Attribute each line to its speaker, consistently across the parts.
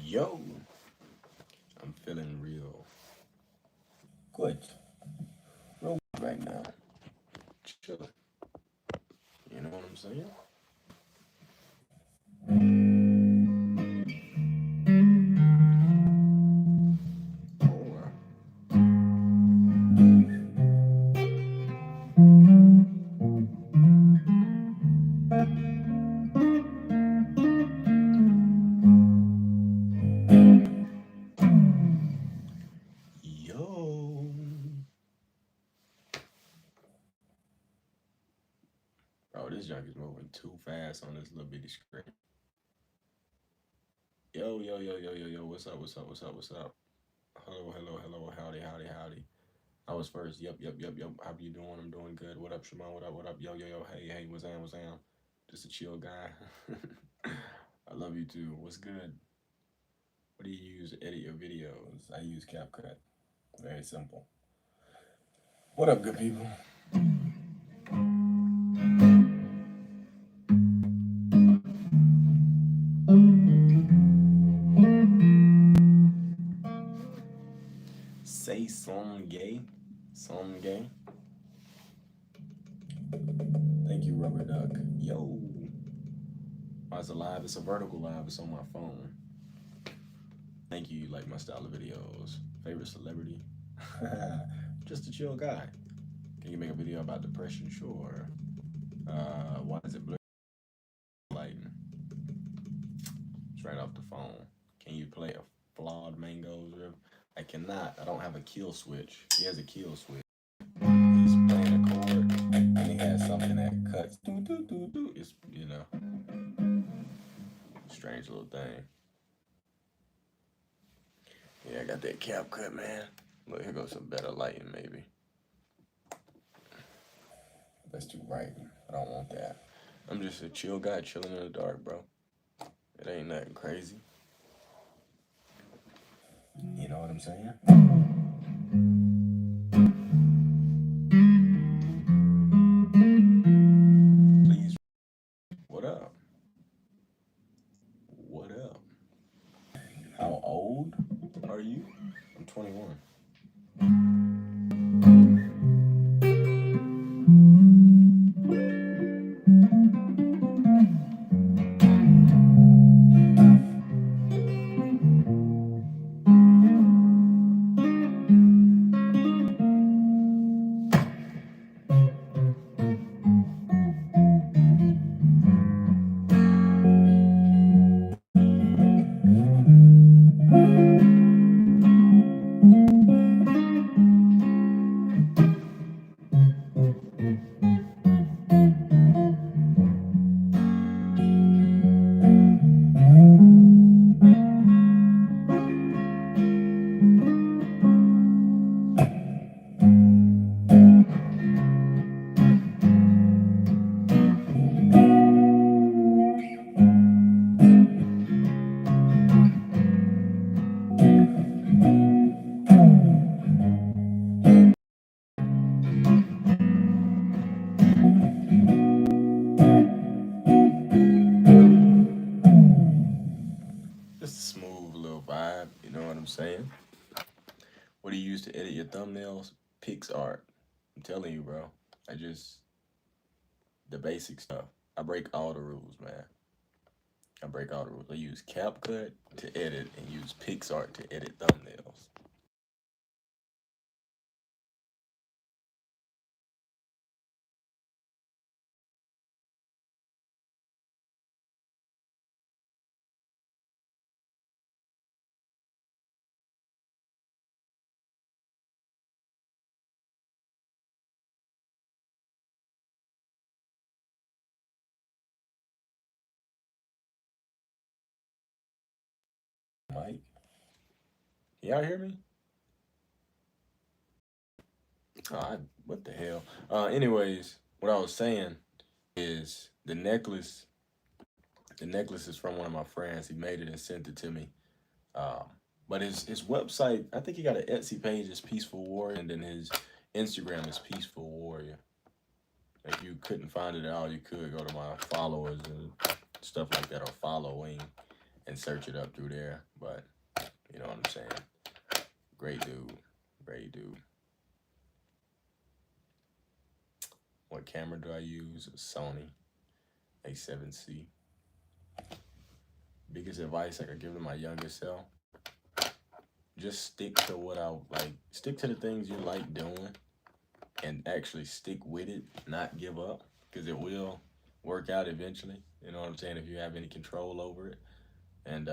Speaker 1: Yo, I'm feeling real good, real good right now. Chilling. You know what I'm saying? Or, yo, bro, this junk is moving too fast on this little bitty screen. Yo, what's up? Hello, howdy. I was first. Yep. How you doing? I'm doing good. What up, Shimon? What up? Yo. Hey, what's up? Just a chill guy. I love you too. What's good? What do you use to edit your videos? I use CapCut. Very simple. What up, good people? Say some gay. Some gay. Thank you, Rubber Duck. Yo. Oh, it's a live. It's a vertical live. It's on my phone. Thank you. You like my style of videos. Favorite celebrity? Just a chill guy. Can you make a video about depression? Sure. Why is it blurry lighting? It's right off the phone. Can you play a flawed mangoes riff? I cannot. I don't have a kill switch. He has a kill switch. He's playing a chord and he has something that cuts. It's, strange little thing. Yeah, I got that cap cut, man. Look, here goes some better lighting, maybe. That's too bright. I don't want that. I'm just a chill guy chilling in the dark, bro. It ain't nothing crazy. You know what I'm saying? Please. What up? What up? How old are you? I'm 21. Just a smooth little vibe, you know what I'm saying? What do you use to edit your thumbnails? PixArt. I'm telling you, bro. The basic stuff. I break all the rules, man. I break all the rules. I use CapCut to edit and use PixArt to edit thumbnails. Mike, y'all hear me? What the hell? Anyways, what I was saying is the necklace is from one of my friends. He made it and sent it to me. Um, but his website, I think he got an Etsy page is Peaceful Warrior, and then his Instagram is Peaceful Warrior. If you couldn't find it at all, you could go to my followers and stuff like that, or following, and and search it up through there. But you know what I'm saying? Great dude. Great dude. What camera do I use? A Sony A7C. Biggest advice I could give to my younger self: just stick to what I like. Stick to the things you like doing, and actually stick with it. Not give up, because it will work out eventually. You know what I'm saying? If you have any control over it, and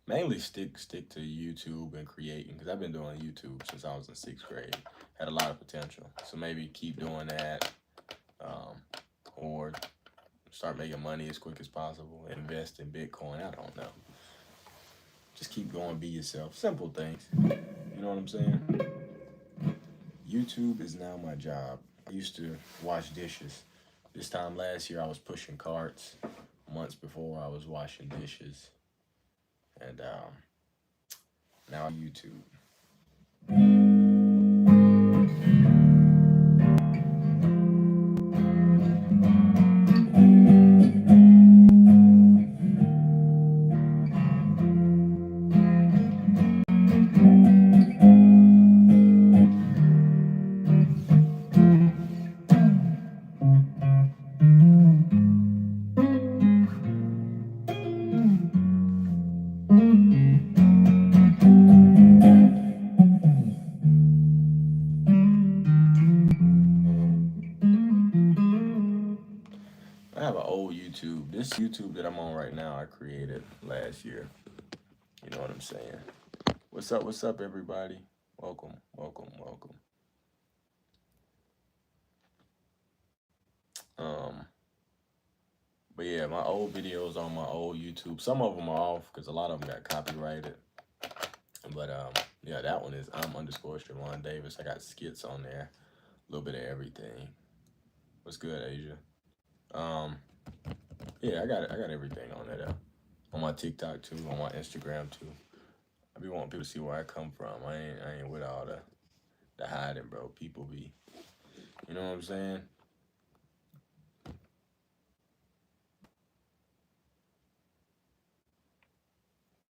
Speaker 1: mainly stick to YouTube and creating, because I've been doing YouTube since I was in 6th grade. Had a lot of potential, so maybe keep doing that, um, or start making money as quick as possible. Invest in Bitcoin. I don't know. Just keep going. Be yourself. Simple things. You know what I'm saying? YouTube is now my job. I used to wash dishes. This time last year, I was pushing carts. Months before, I was washing dishes. And now YouTube. I have an old YouTube. This YouTube that I'm on right now, I created last year. You know what I'm saying? What's up, everybody? Welcome, welcome, welcome. Um, but yeah, my old videos on my old YouTube. Some of them are off because a lot of them got copyrighted. But yeah, that one is I'm underscore Shimon Davis. I got skits on there, a little bit of everything. What's good, Asia? Um, yeah, I got everything on there though. On my TikTok too, on my Instagram too. I be wanting people to see where I come from. I ain't with all the hiding, bro. People be, you know what I'm saying?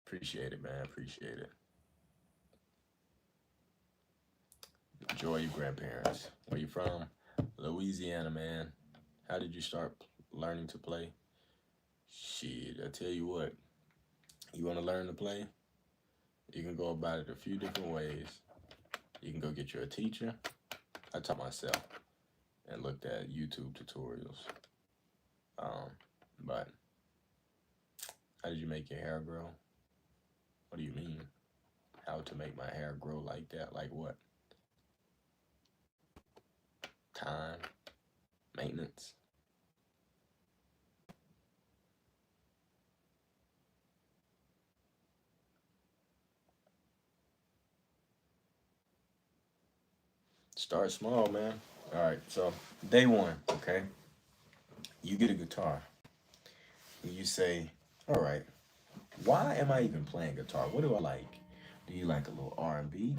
Speaker 1: Appreciate it, man. Appreciate it. Enjoy your grandparents. Where you from? Louisiana, man. How did you start learning to play? Shit, I tell you what. You want to learn to play? You can go about it a few different ways. You can go get you a teacher. I taught myself and looked at YouTube tutorials. Um, but how did you make your hair grow? What do you mean? How to make my hair grow like that? Like what? Time, maintenance. Start small, man. All right, so day one, okay? You get a guitar and you say, all right, why am I even playing guitar? What do I like? Do you like a little R&B?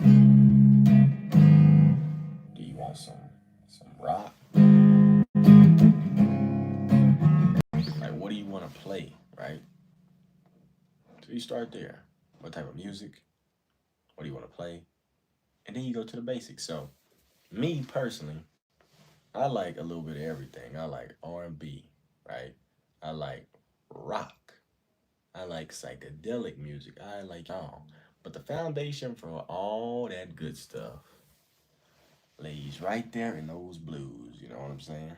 Speaker 1: Do you want some rock? Like, what do you want to play, right? So you start there. What type of music? What do you want to play? And then you go to the basics. So, me personally, I like a little bit of everything. I like R&B, right? I like rock. I like psychedelic music. I like all. But the foundation for all that good stuff lays right there in those blues. You know what I'm saying?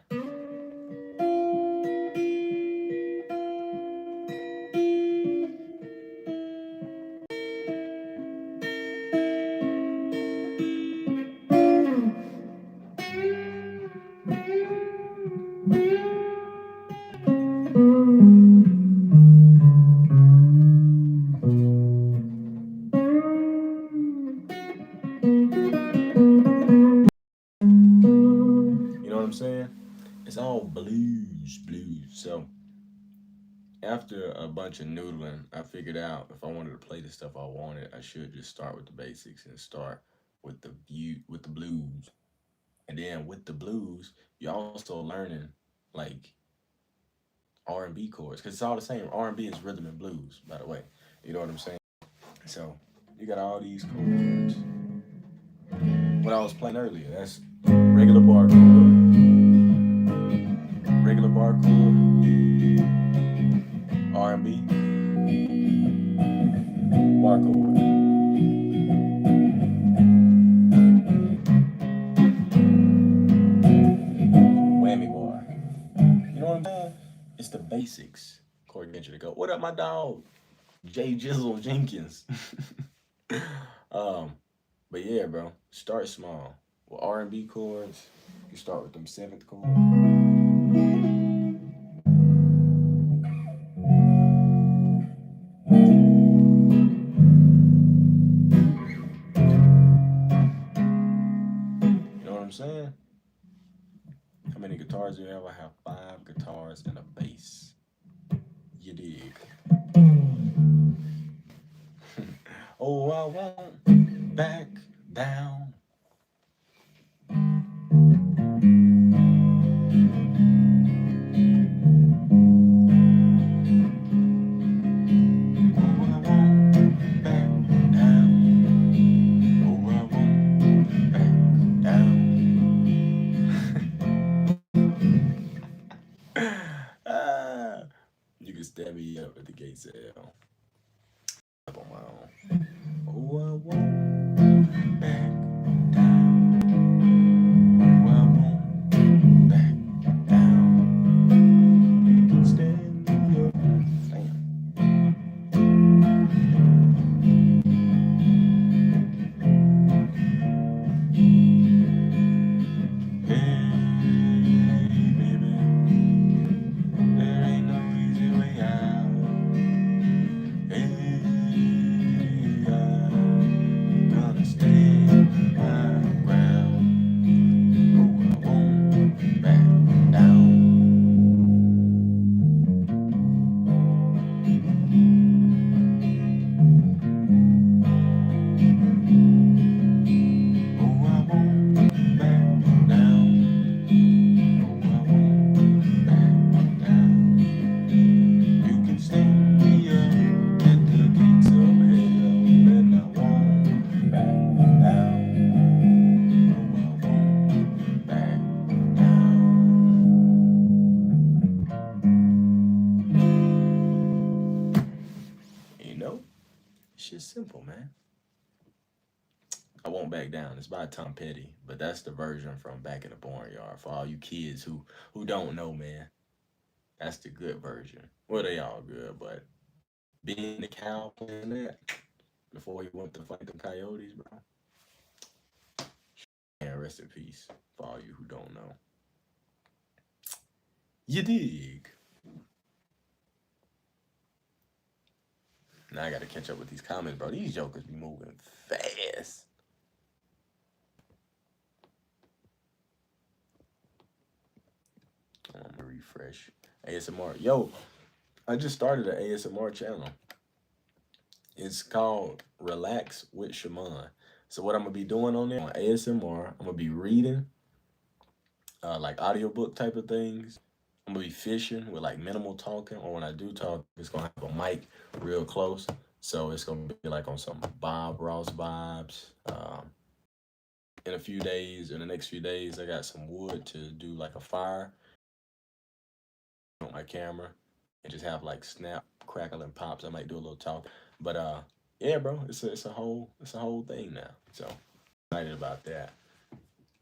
Speaker 1: You know what I'm saying? It's all blues, blues. So after a bunch of noodling, I figured out if I wanted to play the stuff I wanted, I should just start with the basics and start with the blues. And then with the blues, you're also learning like R&B chords, because it's all the same. R&B is rhythm and blues, by the way. You know what I'm saying? So you got all these chords. What I was playing earlier, that's regular bar chord, regular bar chord, R&B, bar chord, whammy bar. You know what I'm saying? It's the basics. Chord get you to go. What up, my dog? J Jizzle Jenkins. um, but yeah, bro, start small. With R&B chords, you start with them seventh chord. You know what I'm saying? How many guitars do you have? I have 5 guitars and a bass. You dig? Oh, I won't back down. Oh, I won't back down. Oh, I won't back down. Ah, you can stand me up at the gate sale. Up on my own. Oh, I won't back down. Oh, I won't back down. You can stand me up. Hey, baby, there ain't no easy way out. Hey, I'm gonna stand my ground. Oh, I won't back down. Oh, I won't back down. Oh, I won't back down. You can stand me up at the gates of hell, and I won't back down. No, I won't back down. You know, it's just simple, man. I won't back down. It's by Tom Petty, but that's the version from Back in the Barnyard. For all you kids who don't know, man, that's the good version. Well, they all good, but being the cow playing that before he went to fight the coyotes, bro. And rest in peace for all you who don't know. You dig? Now I gotta catch up with these comments, bro. These jokers be moving fast. I'm gonna refresh. ASMR. Yo, I just started an ASMR channel. It's called Relax with Shimon. So what I'm gonna be doing on there on ASMR, I'm gonna be reading like audiobook type of things. I'm gonna be fishing with like minimal talking, or when I do talk, it's gonna have a mic real close. So it's gonna be like on some Bob Ross vibes. In a few days, in the next few days, I got some wood to do like a fire on my camera and just have like snap, crackle, and pops. I might do a little talk, but yeah, bro, it's a whole thing now. So excited about that.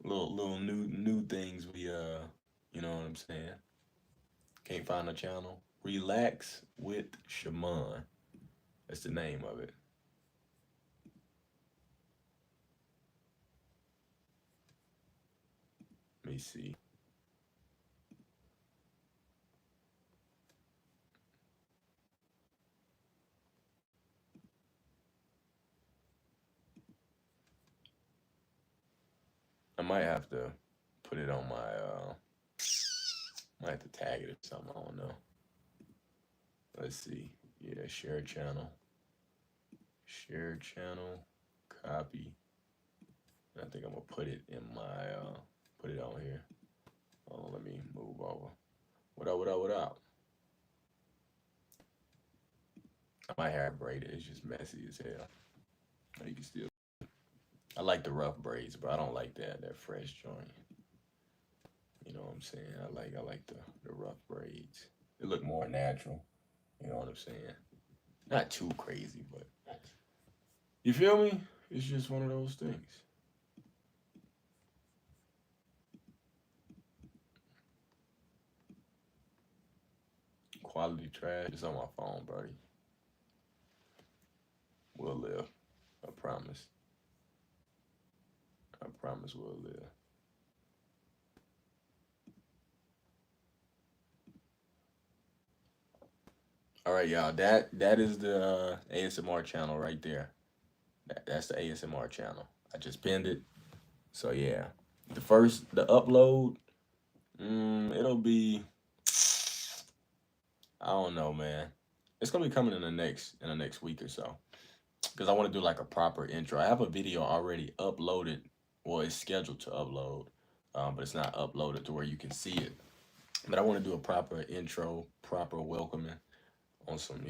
Speaker 1: Little new things you know what I'm saying. Can't find a channel. Relax with Shimon. That's the name of it. Let me see. I might have to put it on my might have to tag it or something. I don't know. Let's see. Yeah, share channel. Share channel. Copy. I think I'm gonna put it in my put it on here. Oh, let me move over. What up, what up, what up? My hair braided. It's just messy as hell. You can still. I like the rough braids, but I don't like that fresh joint. You know what I'm saying? I like the rough braids. They look more natural. You know what I'm saying? Not too crazy, but you feel me? It's just one of those things. Quality trash is on my phone, buddy. We'll live. I promise. I promise we'll live. All right, y'all. That is the ASMR channel right there. That's the ASMR channel. I just pinned it. So yeah, the upload, it'll be, I don't know, man. It's gonna be coming in the next week or so, because I want to do like a proper intro. I have a video already uploaded, well, it's scheduled to upload, but it's not uploaded to where you can see it. But I want to do a proper intro, proper welcoming on some,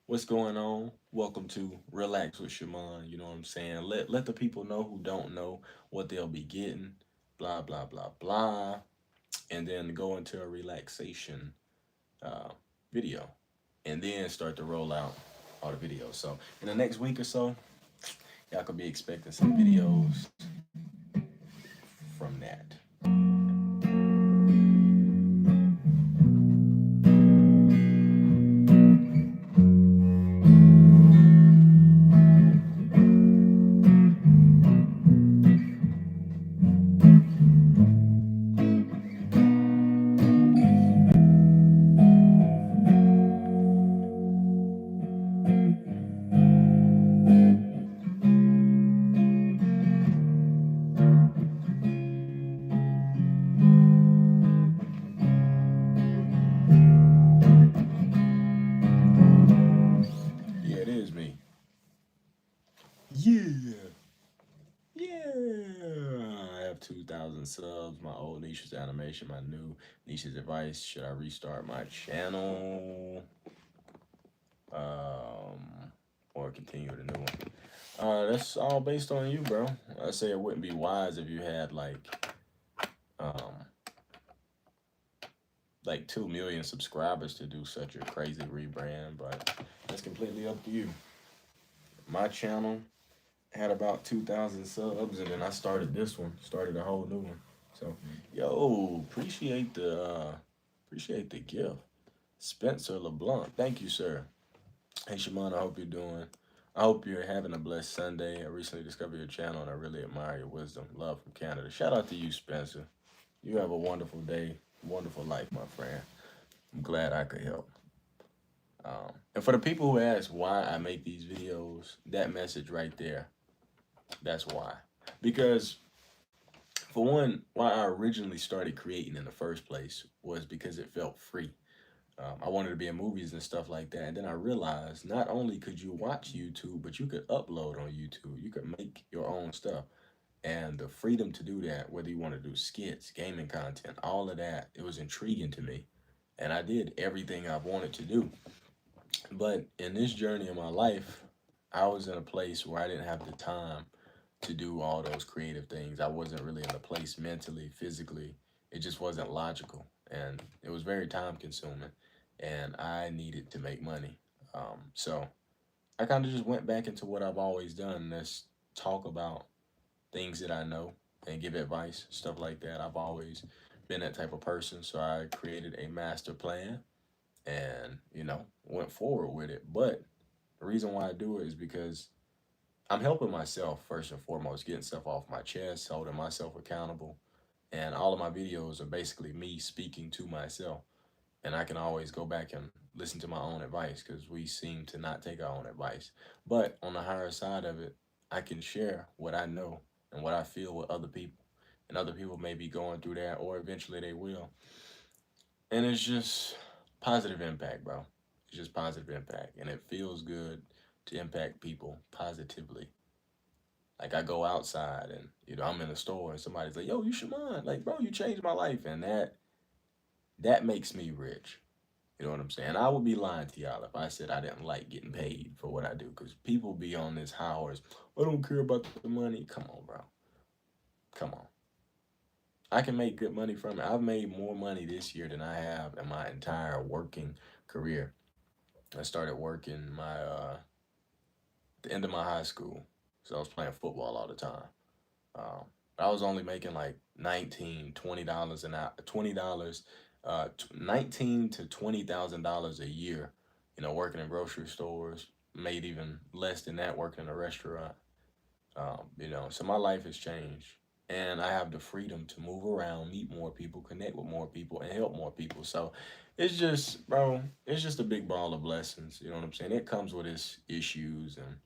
Speaker 1: what's going on. Welcome to Relax with Shimon. You know what I'm saying? Let the people know who don't know what they'll be getting. Blah blah blah blah, and then go into a relaxation uh, video, and then start to roll out all the videos. So in the next week or so, y'all could be expecting some videos from that. Yeah, it is me. Yeah. Yeah, I have 2,000 subs. My old niche's animation, my new niche's advice. Should I restart my channel? Or continue with a new one? That's all based on you, bro. I say it wouldn't be wise if you had um, like 2 million subscribers to do such a crazy rebrand, but that's completely up to you. My channel had about 2,000 subs, and then I started this one, started a whole new one. So, yo, appreciate the gift, Spencer LeBlanc. Thank you, sir. Hey, Shimon, I hope you're doing. I hope you're having a blessed Sunday. I recently discovered your channel, and I really admire your wisdom. Love from Canada. Shout out to you, Spencer. You have a wonderful day, wonderful life, my friend. I'm glad I could help. And for the people who ask why I make these videos, that message right there, that's why. Because for one, why I originally started creating in the first place was because it felt free. I wanted to be in movies and stuff like that. And then I realized not only could you watch YouTube, but you could upload on YouTube. You could make your own stuff. And the freedom to do that, whether you want to do skits, gaming content, all of that, it was intriguing to me. And I did everything I wanted to do. But in this journey of my life, I was in a place where I didn't have the time to do all those creative things. I wasn't really in a place mentally, physically. It just wasn't logical. And it was very time consuming. And I needed to make money. So I kind of just went back into what I've always done. And that's talk about things that I know and give advice, stuff like that. I've always been that type of person. So I created a master plan and, went forward with it. But the reason why I do it is because I'm helping myself first and foremost, getting stuff off my chest, holding myself accountable. And all of my videos are basically me speaking to myself. And I can always go back and listen to my own advice because we seem to not take our own advice. But on the higher side of it, I can share what I know and what I feel with other people. And other people may be going through that, or eventually they will. And it's just positive impact, bro. It's just positive impact. And it feels good to impact people positively. Like I go outside and I'm in a store and somebody's like, "Yo, you should mind." Like, bro, you changed my life, and that makes me rich. You know what I'm saying? I would be lying to y'all if I said I didn't like getting paid for what I do, because people be on this high horse. I don't care about the money. Come on, bro. Come on. I can make good money from it. I've made more money this year than I have in my entire working career. I started working the end of my high school, so I was playing football all the time. Um, I was only making like 19, $20 an hour, $20, 19 to $20,000 a year. Working in grocery stores, made even less than that working in a restaurant. So my life has changed, and I have the freedom to move around, meet more people, connect with more people, and help more people. So it's just, bro, it's just a big ball of blessings. You know what I'm saying? It comes with its issues and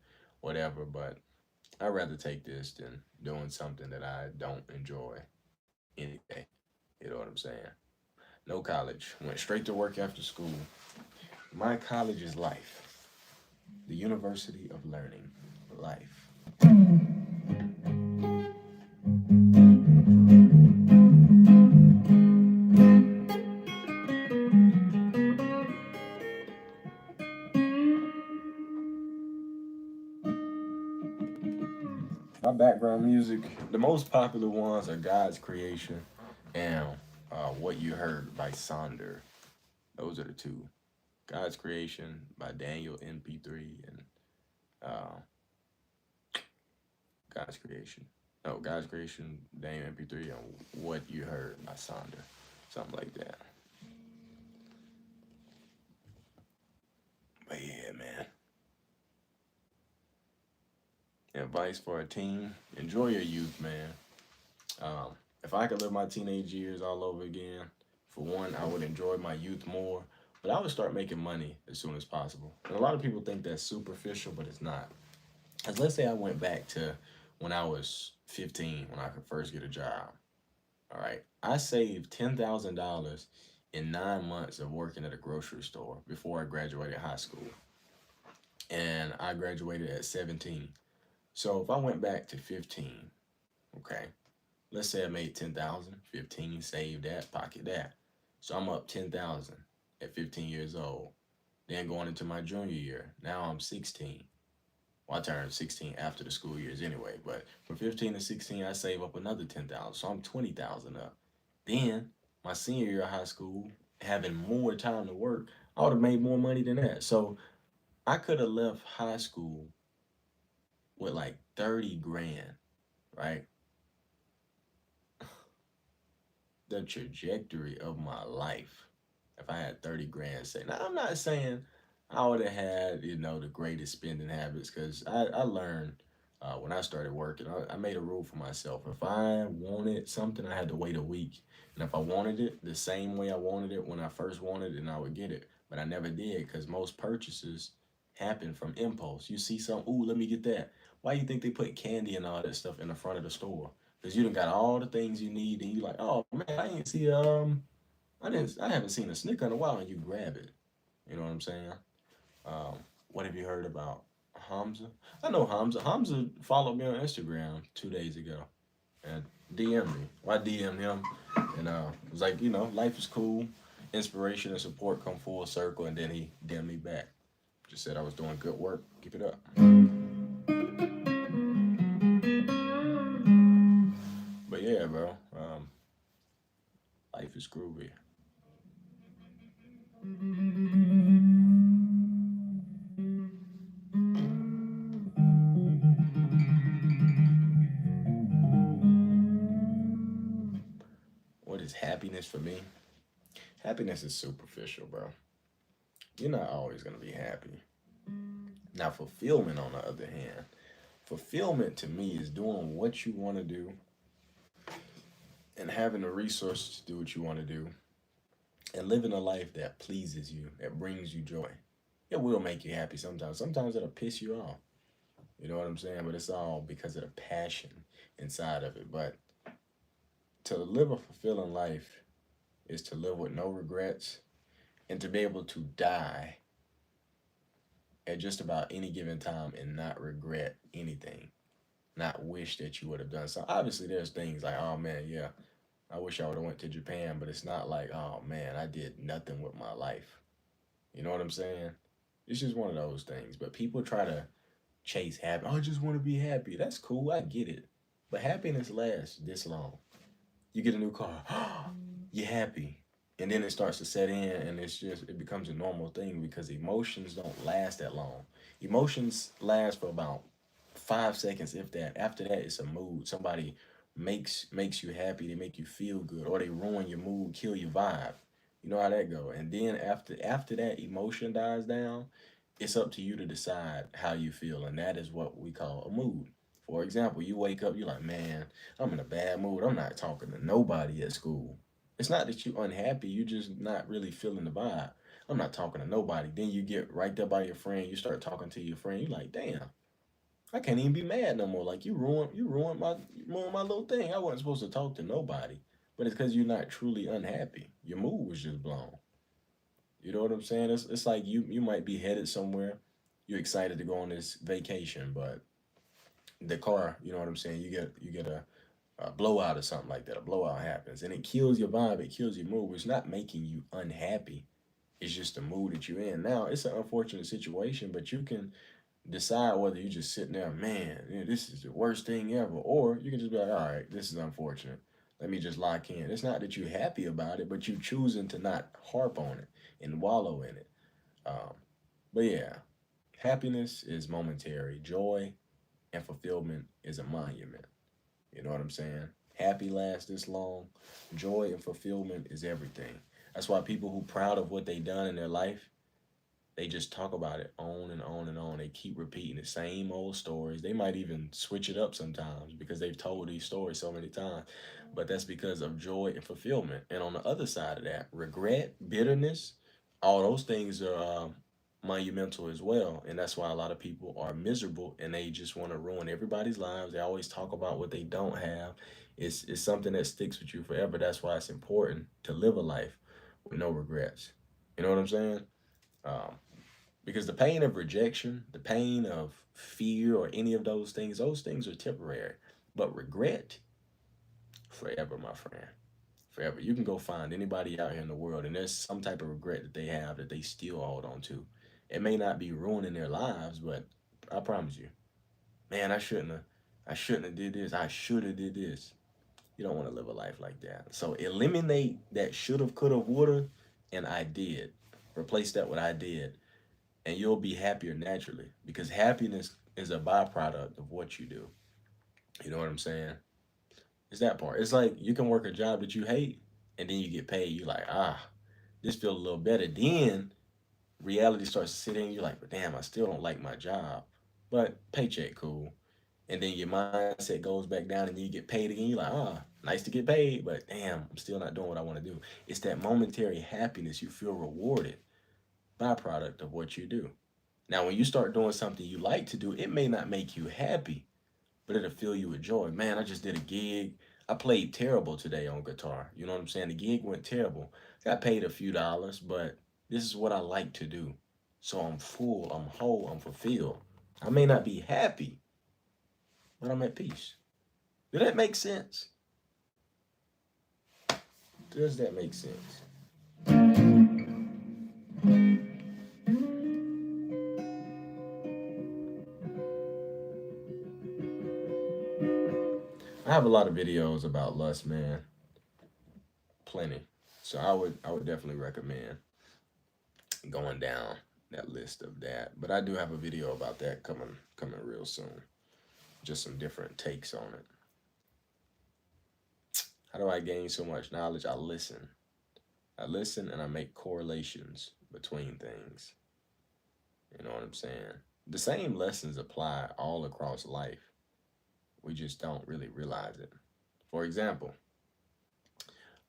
Speaker 1: whatever, but I'd rather take this than doing something that I don't enjoy any day. You know what I'm saying? No college. Went straight to work after school. My college is life. The University of Learning. Life. My background music, the most popular ones are God's Creation and What You Heard by Sonder. Those are the two. God's Creation by Daniel MP3 and uh, God's Creation. No, God's Creation, Daniel MP3 and What You Heard by Sonder. Something like that. But yeah, man. Advice for a teen: enjoy your youth, man. Um, if I could live my teenage years all over again, for one, I would enjoy my youth more, but I would start making money as soon as possible. And a lot of people think that's superficial, but it's not. As let's say I went back to when I was 15, when I could first get a job. All right. I saved $10,000 in 9 months of working at a grocery store before I graduated high school. And I graduated at 17. So if I went back to 15, okay, let's say I made 10,000, 15, save that, pocket that. So I'm up 10,000 at 15 years old. Then going into my junior year, now I'm 16. Well, I turned 16 after the school years anyway, but from 15 to 16, I save up another 10,000. So I'm 20,000 up. Then my senior year of high school, having more time to work, I would have made more money than that. So I could have left high school with like 30 grand, right? The trajectory of my life if I had 30 grand say. Now, I'm not saying I would have had, the greatest spending habits because I learned when I started working, I made a rule for myself. If I wanted something, I had to wait a week. And if I wanted it the same way I wanted it when I first wanted it, then I would get it. But I never did because most purchases happen from impulse. You see something, ooh, let me get that. Why you think they put candy and all that stuff in the front of the store? Because you done got all the things you need and you like, oh man, I haven't seen a Snicker in a while, and you grab it. You know what I'm saying? Um, what have you heard about Hamza? I know Hamza. Hamza followed me on Instagram 2 days ago and DM me. Well, I DM him and it was like, life is cool. Inspiration and support come full circle, and then he DM me back. Just said I was doing good work. Keep it up. But yeah, bro. Life is groovy. What is happiness for me? Happiness is superficial, bro. You're not always gonna be happy. Now, fulfillment, on the other hand, fulfillment to me is doing what you want to do and having the resources to do what you want to do and living a life that pleases you, that brings you joy. It will make you happy sometimes. Sometimes it'll piss you off. You know what I'm saying? But it's all because of the passion inside of it. But to live a fulfilling life is to live with no regrets and to be able to die at just about any given time and not regret anything, not wish that you would have done so. Obviously, there's things like, oh man, yeah, I wish I would have went to Japan, but it's not like, oh man, I did nothing with my life. You know what I'm saying? It's just one of those things. But people try to chase happy. I just want to be happy. That's cool. I get it. But happiness lasts this long. You get a new car. You're happy. And then it starts to set in and it becomes a normal thing because emotions don't last that long. Emotions last for about 5 seconds, if that. After that, it's a mood. Somebody makes you happy, they make you feel good, or they ruin your mood, kill your vibe. You know how that go. And then after that emotion dies down, it's up to you to decide how you feel, and that is what we call a mood. For example, you wake up, you're like, man, I'm in a bad mood. I'm not talking to nobody at school. It's not that you're unhappy, you just not really feeling the vibe. I'm not talking to nobody. Then you get right there by your friend, you start talking to your friend, you're like, damn, I can't even be mad no more. Like you ruined my little thing. I wasn't supposed to talk to nobody. But it's because you're not truly unhappy. Your mood was just blown. You know what I'm saying? It's like you might be headed somewhere. You're excited to go on this vacation, but the car, you know what I'm saying? You get a blowout or something like that. A blowout happens, and it kills your vibe. It kills your mood. It's not making you unhappy. It's just the mood that you're in. Now, it's an unfortunate situation, but you can decide whether you just sitting there, man, this is the worst thing ever, or you can just be like, all right, this is unfortunate. Let me just lock in. It's not that you're happy about it, but you choosing to not harp on it and wallow in it. Um, but yeah, happiness is momentary. Joy and fulfillment is a monument. You know what I'm saying? Happy lasts this long. Joy and fulfillment is everything. That's why people who proud of what they done in their life, they just talk about it on and on and on. They keep repeating the same old stories. They might even switch it up sometimes because they've told these stories so many times. But that's because of joy and fulfillment. And on the other side of that, regret, bitterness, all those things are monumental as well. And that's why a lot of people are miserable and they just want to ruin everybody's lives. They always talk about what they don't have. It's something that sticks with you forever. That's why it's important to live a life with no regrets. You know what I'm saying? Um, because the pain of rejection, the pain of fear, or any of those things are temporary. But regret, forever, my friend. Forever. You can go find anybody out here in the world, and there's some type of regret that they have that they still hold on to. It may not be ruining their lives, but I promise you, man, I shouldn't have did this. I should have did this. You don't want to live a life like that. So eliminate that should have, could have, would have, and I did. Replace that with I did, and you'll be happier naturally because happiness is a byproduct of what you do. You know what I'm saying? It's that part. It's like you can work a job that you hate and then you get paid. You're like, this feels a little better. Then reality starts to sit in. You're like, but damn, I still don't like my job. But paycheck cool. And then your mindset goes back down and then you get paid again. You're like, nice to get paid, but damn, I'm still not doing what I want to do. It's that momentary happiness. You feel rewarded, byproduct of what you do. Now, when you start doing something you like to do, it may not make you happy, but it'll fill you with joy. Man, I just did a gig. I played terrible today on guitar. You know what I'm saying? The gig went terrible. Got paid a few dollars, but this is what I like to do. So I'm full, I'm whole, I'm fulfilled. I may not be happy, but I'm at peace. Does that make sense? Does that make sense? I have a lot of videos about lust, man. Plenty. So I would definitely recommend going down that list of that. But I do have a video about that coming real soon. Just some different takes on it. How do I gain so much knowledge? I listen. I listen and I make correlations between things. You know what I'm saying? The same lessons apply all across life. We just don't really realize it. For example,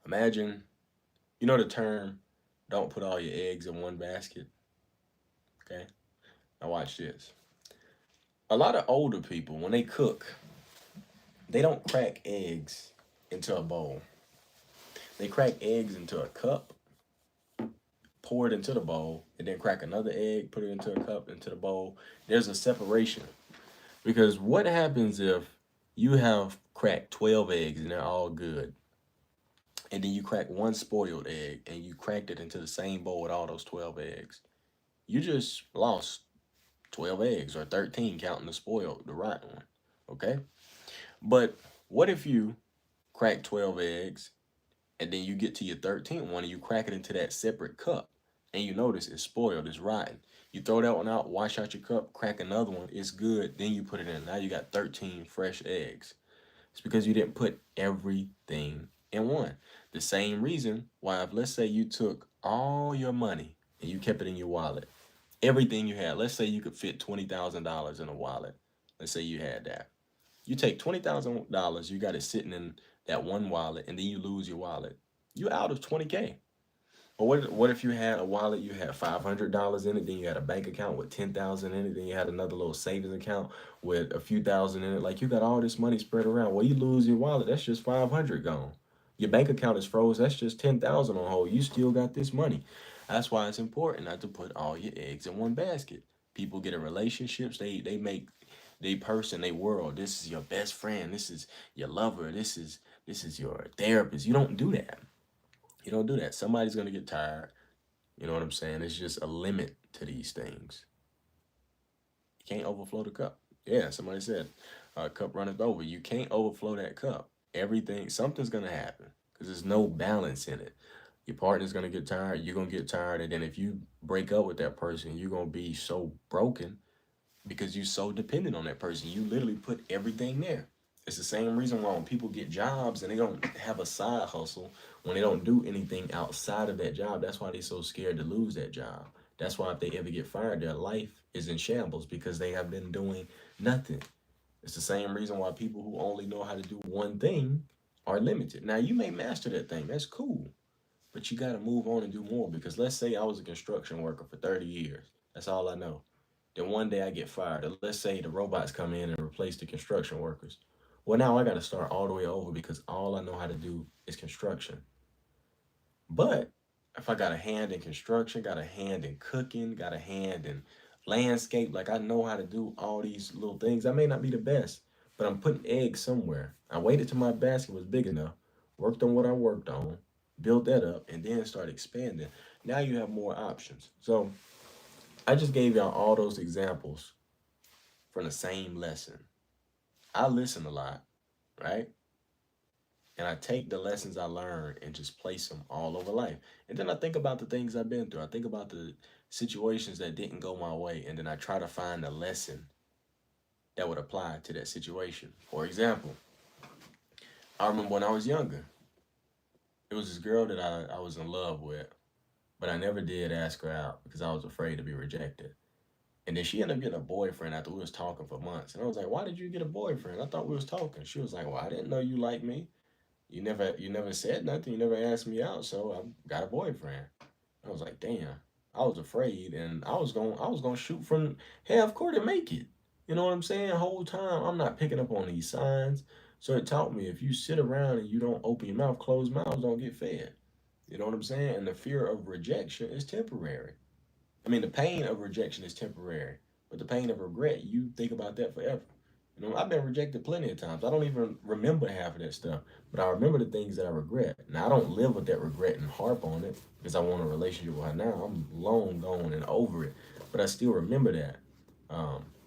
Speaker 1: imagine, you know the term, don't put all your eggs in one basket. Okay? Now watch this. A lot of older people, when they cook, they don't crack eggs into a bowl. They crack eggs into a cup, pour it into the bowl, and then crack another egg, put it into a cup, into the bowl. There's a separation. Because what happens if you have cracked 12 eggs and they're all good, and then you crack one spoiled egg and you cracked it into the same bowl with all those 12 eggs? You just lost 12 eggs or 13 counting the spoiled, the rotten one. Okay? But what if you crack 12 eggs and then you get to your 13th one and you crack it into that separate cup and you notice it's spoiled, it's rotten. You throw that one out, wash out your cup, crack another one, it's good, then you put it in. Now you got 13 fresh eggs. It's because you didn't put everything in one. The same reason why, if let's say you took all your money and you kept it in your wallet, everything you had, let's say you could fit $20,000 in a wallet. Let's say you had that. You take $20,000, you got it sitting in that one wallet, and then you lose your wallet. You out of 20K. Or what if you had a wallet, you had $500 in it, then you had a bank account with 10,000 in it, then you had another little savings account with a few thousand in it. Like you got all this money spread around. Well, you lose your wallet, that's just 500 gone. Your bank account is froze, that's just 10,000 on hold. You still got this money. That's why it's important not to put all your eggs in one basket. People get in relationships, they make they person, they world. This is your best friend, this is your lover, this is your therapist. You don't do that. You don't do that. Somebody's gonna get tired. You know what I'm saying? It's just a limit to these things. You can't overflow the cup. Yeah, somebody said, cup runneth over. You can't overflow that cup. Everything, something's gonna happen because there's no balance in it. Your partner's gonna get tired. You're gonna get tired, and then if you break up with that person, you're gonna be so broken because you're so dependent on that person. You literally put everything there. It's the same reason why when people get jobs and they don't have a side hustle, when they don't do anything outside of that job, that's why they're so scared to lose that job. That's why if they ever get fired, their life is in shambles because they have been doing nothing. It's the same reason why people who only know how to do one thing are limited. Now, you may master that thing, that's cool, but you got to move on and do more because let's say I was a construction worker for 30 years. That's all I know. Then one day I get fired. Or let's say the robots come in and replace the construction workers. Well, now I got to start all the way over because all I know how to do is construction. But if I got a hand in construction, got a hand in cooking, got a hand in landscape, like I know how to do all these little things. I may not be the best, but I'm putting eggs somewhere. I waited till my basket was big enough, worked on what I worked on, built that up, and then start expanding. Now you have more options. So I just gave y'all all those examples from the same lesson. I listen a lot, right? And I take the lessons I learned and just place them all over life. And then I think about the things I've been through. I think about the situations that didn't go my way, and then I try to find a lesson that would apply to that situation. For example, I remember when I was younger, it was this girl that I was in love with, but I never did ask her out because I was afraid to be rejected. And then she ended up getting a boyfriend after we was talking for months. And I was like, why did you get a boyfriend? I thought we was talking. She was like, well, I didn't know you liked me. You never said nothing. You never asked me out, so I got a boyfriend. I was like, damn. I was afraid, and I was gonna shoot from half court and make it. You know what I'm saying? The whole time I'm not picking up on these signs. So it taught me if you sit around and you don't open your mouth, closed mouths don't get fed. You know what I'm saying? And the fear of rejection is temporary. I mean, the pain of rejection is temporary, but the pain of regret, you think about that forever. You know, I've been rejected plenty of times. I don't even remember half of that stuff, but I remember the things that I regret. Now, I don't live with that regret and harp on it because I want a relationship with her now. I'm long gone and over it, but I still remember that.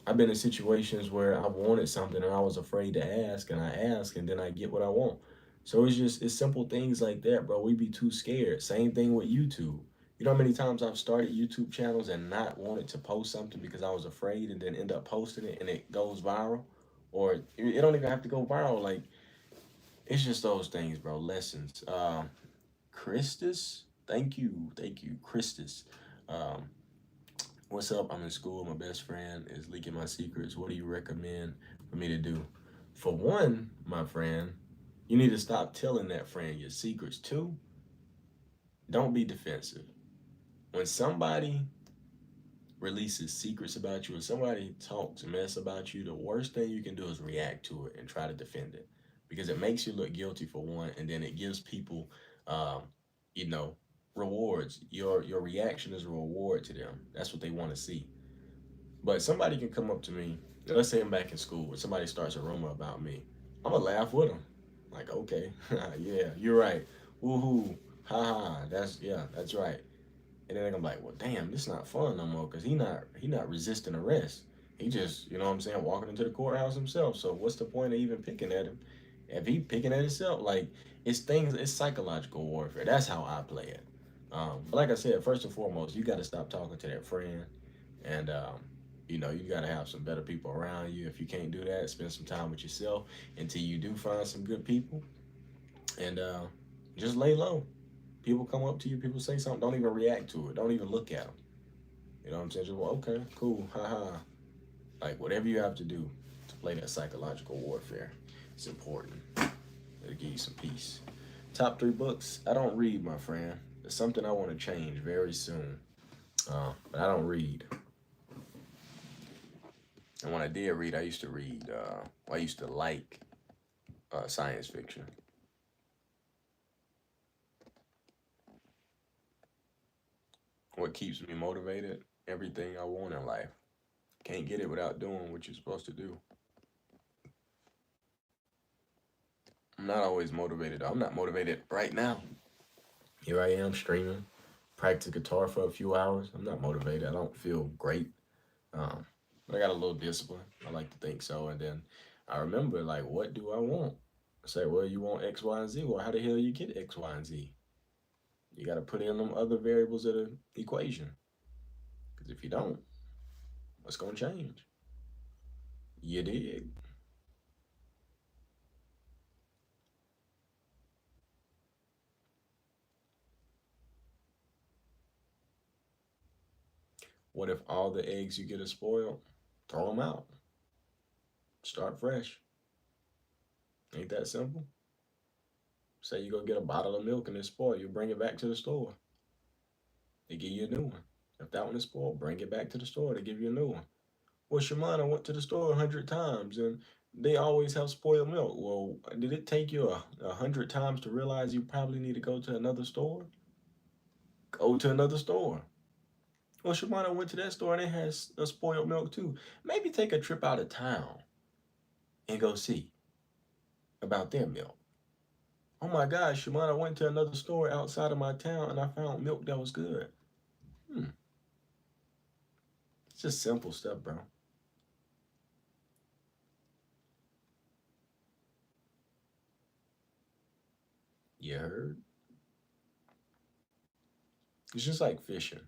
Speaker 1: I've been in situations where I wanted something and I was afraid to ask, and I ask, and then I get what I want. So it's simple things like that, bro. We be too scared. Same thing with YouTube. You know how many times I've started YouTube channels and not wanted to post something because I was afraid and then end up posting it and it goes viral? Or it don't even have to go viral. Like, it's just those things, bro. Lessons. Christus, thank you, Christus. Um, what's up? I'm in school. My best friend is leaking my secrets. What do you recommend for me to do? For one, my friend, you need to stop telling that friend your secrets. Two, don't be defensive. When somebody releases secrets about you or somebody talks mess about you, the worst thing you can do is react to it and try to defend it because it makes you look guilty for one, and then it gives people, um, you know, rewards. Your reaction is a reward to them. That's what they want to see. But somebody can come up to me. Let's say I'm back in school and somebody starts a rumor about me. I'm gonna laugh with them. Like, okay, yeah, you're right. Woohoo, ha ha. That's right. And then they're gonna be like, well, damn, this not fun no more because he not resisting arrest. He just, you know what I'm saying, walking into the courthouse himself. So what's the point of even picking at him? If he picking at himself, like it's psychological warfare. That's how I play it. But like I said, first and foremost, you got to stop talking to that friend, and you got to have some better people around you. If you can't do that, spend some time with yourself until you do find some good people, and just lay low. People come up to you, people say something, don't even react to it, don't even look at them. You know what I'm saying? Just, well, okay, cool, haha. Like whatever you have to do to play that psychological warfare, it's important. It'll give you some peace. Top 3 books. I don't read, my friend. It's something I want to change very soon. But I don't read. And when I did read, I used to read. I used to like science fiction. What keeps me motivated? Everything I want in life. Can't get it without doing what you're supposed to do. I'm not always motivated. I'm not motivated right now. Here I am streaming, practice guitar for a few hours. I'm not motivated. I don't feel great. But I got a little discipline. I like to think so. And then I remember, like, what do I want? I say, well, you want X, Y, and Z. Well, how the hell you get X, Y, and Z? You got to put in them other variables of the equation. Because if you don't, what's going to change? You dig? What if all the eggs you get are spoiled? Throw them out. Start fresh. Ain't that simple? Say you go get a bottle of milk and it's spoiled. You bring it back to the store. They give you a new one. If that one is spoiled, bring it back to the store. They give you a new one. Well, Shimon, I went to the store 100 times and they always have spoiled milk. Well, did it take you 100 times to realize you probably need to go to another store? Go to another store. Well, Shimon, I went to that store and it has a spoiled milk too. Maybe take a trip out of town and go see about their milk. Oh my gosh, Shimon, I went to another store outside of my town and I found milk that was good. Hmm. It's just simple stuff, bro. You heard? It's just like fishing.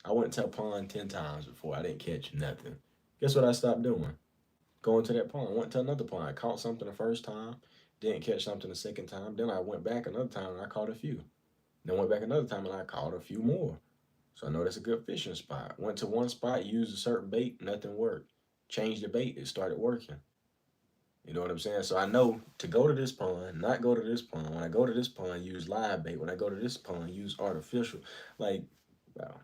Speaker 1: I went to a pond 10 times before. I didn't catch nothing. Guess what I stopped doing? Going to that pond. Went to another pond. I caught something the first time. Didn't catch something the second time. Then I went back another time and I caught a few. Then went back another time and I caught a few more. So I know that's a good fishing spot. Went to one spot, used a certain bait, nothing worked. Changed the bait, it started working. You know what I'm saying? So I know to go to this pond, not go to this pond. When I go to this pond, use live bait. When I go to this pond, use artificial. Like, wow.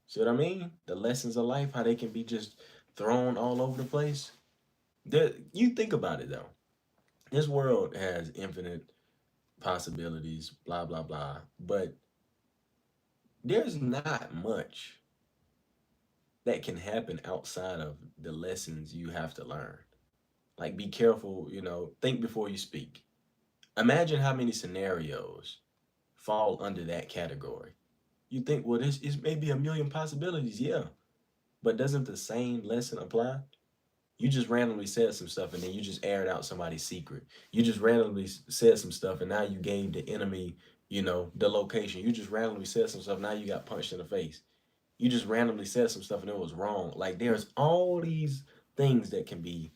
Speaker 1: See what I mean? The lessons of life, how they can be just thrown all over the place. You think about it though. This world has infinite possibilities, blah, blah, blah. But there's not much that can happen outside of the lessons you have to learn. Like, be careful, think before you speak. Imagine how many scenarios fall under that category. You think, well, this is maybe a million possibilities, yeah. But doesn't the same lesson apply? You just randomly said some stuff and then you just aired out somebody's secret. You just randomly said some stuff and now you gave the enemy, the location. You just randomly said some stuff, now you got punched in the face. You just randomly said some stuff and it was wrong. Like, there's all these things that can be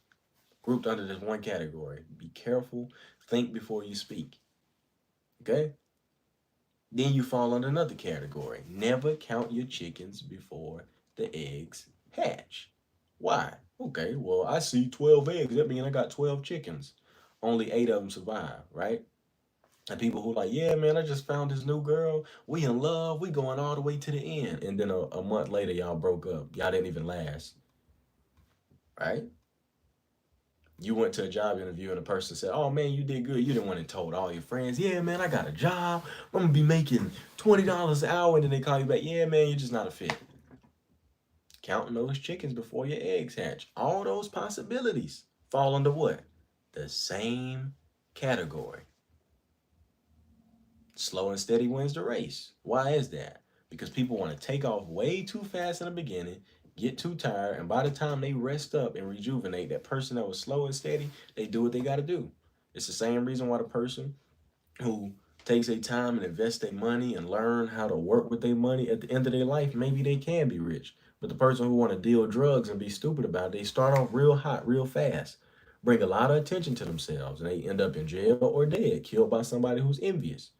Speaker 1: grouped under this one category. Be careful, think before you speak. Okay? Then you fall under another category. Never count your chickens before the eggs hatch. Why? Okay, well, I see 12 eggs. That means I got 12 chickens. Only 8 of them survive, right? And people who like, yeah, man, I just found this new girl. We in love. We going all the way to the end. And then a month later, y'all broke up. Y'all didn't even last, right? You went to a job interview and the person said, oh man, you did good. You didn't want to told all your friends, yeah, man, I got a job. I'm gonna be making $20 an hour. And then they call you back, yeah, man, you're just not a fit. Counting those chickens before your eggs hatch. All those possibilities fall under what? The same category. Slow and steady wins the race. Why is that? because people want to take off way too fast in the beginning, get too tired, and by the time they rest up and rejuvenate, that person that was slow and steady, they do what they got to do. It's the same reason why the person who takes their time and invests their money and learn how to work with their money at the end of their life, maybe they can be rich. But the person who want to deal drugs and be stupid about it, they start off real hot, real fast, bring a lot of attention to themselves, and they end up in jail or dead, killed by somebody who's envious